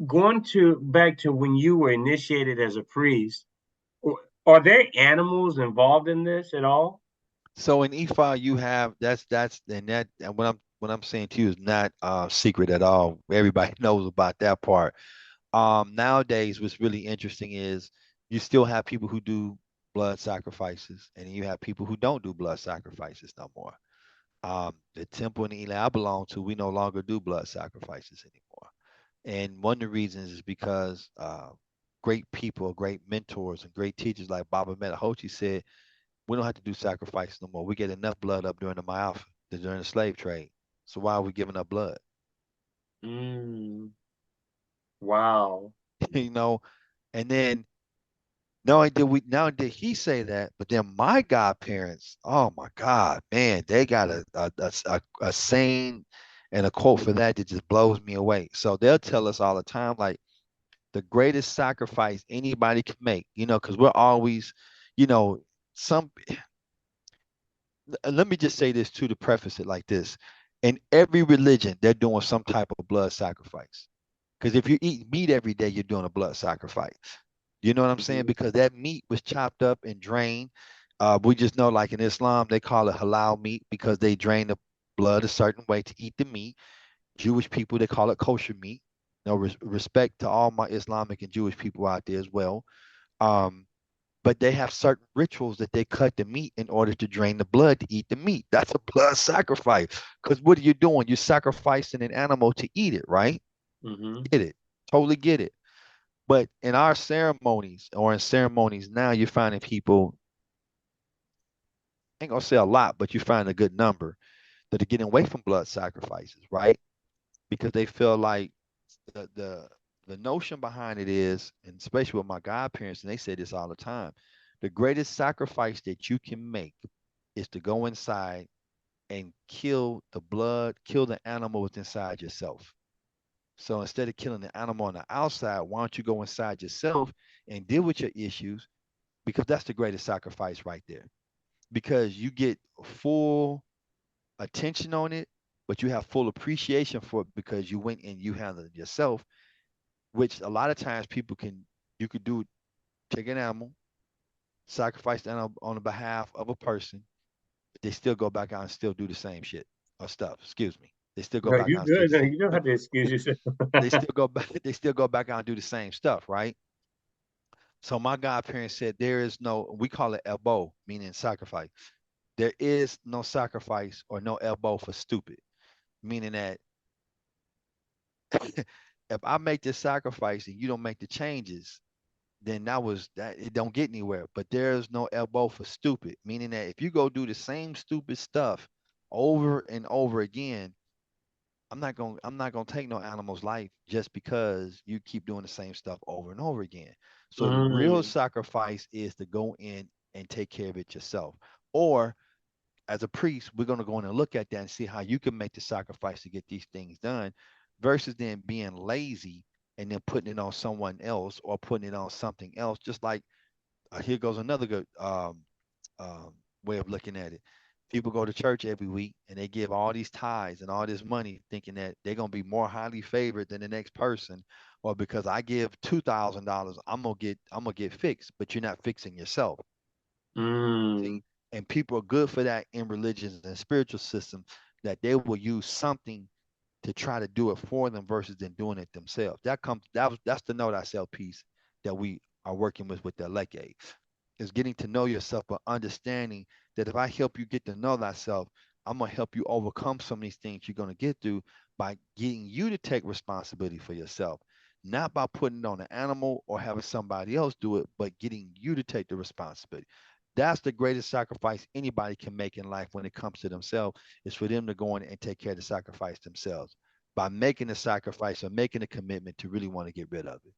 going to back to when you were initiated as a priest, are there animals involved in this at all? So in EFI, you have that's and that and what I'm saying to you is not secret at all. Everybody knows about that part. Nowadays, what's really interesting is you still have people who do blood sacrifices, and you have people who don't do blood sacrifices no more. The temple in the Eli I belong to, we no longer do blood sacrifices anymore. And one of the reasons is because great people, great mentors, and great teachers like Baba Metahochi said, we don't have to do sacrifices no more. We get enough blood up during the Ma'afa, during the slave trade. So why are we giving up blood? Mm, wow. you know, and then not only did we now did he say that, but then my godparents, oh my God, man, they got a saying and a quote for that just blows me away. So they'll tell us all the time, like the greatest sacrifice anybody can make, because we're always, you know, some let me just say this too to preface it like this. In every religion, they're doing some type of blood sacrifice. Because if you eat meat every day, you're doing a blood sacrifice. You know what I'm saying? Mhm. Because that meat was chopped up and drained. We just know, like in Islam, they call it halal meat because they drain the blood a certain way to eat the meat. Jewish people, they call it kosher meat. No respect to all my Islamic and Jewish people out there as well. Um, but they have certain rituals that they cut the meat in order to drain the blood to eat the meat. That's a blood sacrifice. Because what are you doing? You're sacrificing an animal to eat it, right? Mhm. Get it. Totally get it. But in our ceremonies or in ceremonies now, you're finding people, ain't gonna say a lot, but you find a good number that are getting away from blood sacrifices, right? Because they feel like the the the notion behind it is, and especially with my godparents, and they say this all the time, the greatest sacrifice that you can make is to go inside and kill the animal within inside yourself. So instead of killing the animal on the outside, why don't you go inside yourself and deal with your issues? Because that's the greatest sacrifice right there. Because you get full attention on it, but you have full appreciation for it because you went and you handled it yourself, which a lot of times you could do, take an animal, sacrifice the animal on the behalf of a person, but they still go back out and still do the same shit or stuff. Excuse me. They still go No, back you out and still good. No, you don't have to excuse yourself. they still go back they still go back out and do the same stuff, right? So my godparents said there is no, we call it elbow, meaning sacrifice. There is no sacrifice or no elbow for stupid, meaning that if I make this sacrifice and you don't make the changes, then that it don't get anywhere. But there's no elbow for stupid, meaning that if you go do the same stupid stuff over and over again, I'm not gonna take no animal's life just because you keep doing the same stuff over and over again. So the real Mm. sacrifice is to go in and take care of it yourself. Or as a priest, we're gonna go in and look at that and see how you can make the sacrifice to get these things done, versus then being lazy and then putting it on someone else or putting it on something else. Just like here goes another good um, way of looking at it. People go to church every week and they give all these tithes and all this money, thinking that they're gonna be more highly favored than the next person, or because I give $2,000, I'm gonna get fixed. But you're not fixing yourself. Mm. See, and people are good for that in religions and spiritual systems, that they will use something to try to do it for them versus than doing it themselves. That's the know thyself piece that we are working with the Leke, is getting to know yourself, but understanding that if I help you get to know thyself, I'm gonna help you overcome some of these things you're gonna get through by getting you to take responsibility for yourself, not by putting it on an animal or having somebody else do it, but getting you to take the responsibility. That's the greatest sacrifice anybody can make in life when it comes to themselves, is for them to go in and take care of the sacrifice themselves by making the sacrifice or making a commitment to really want to get rid of it.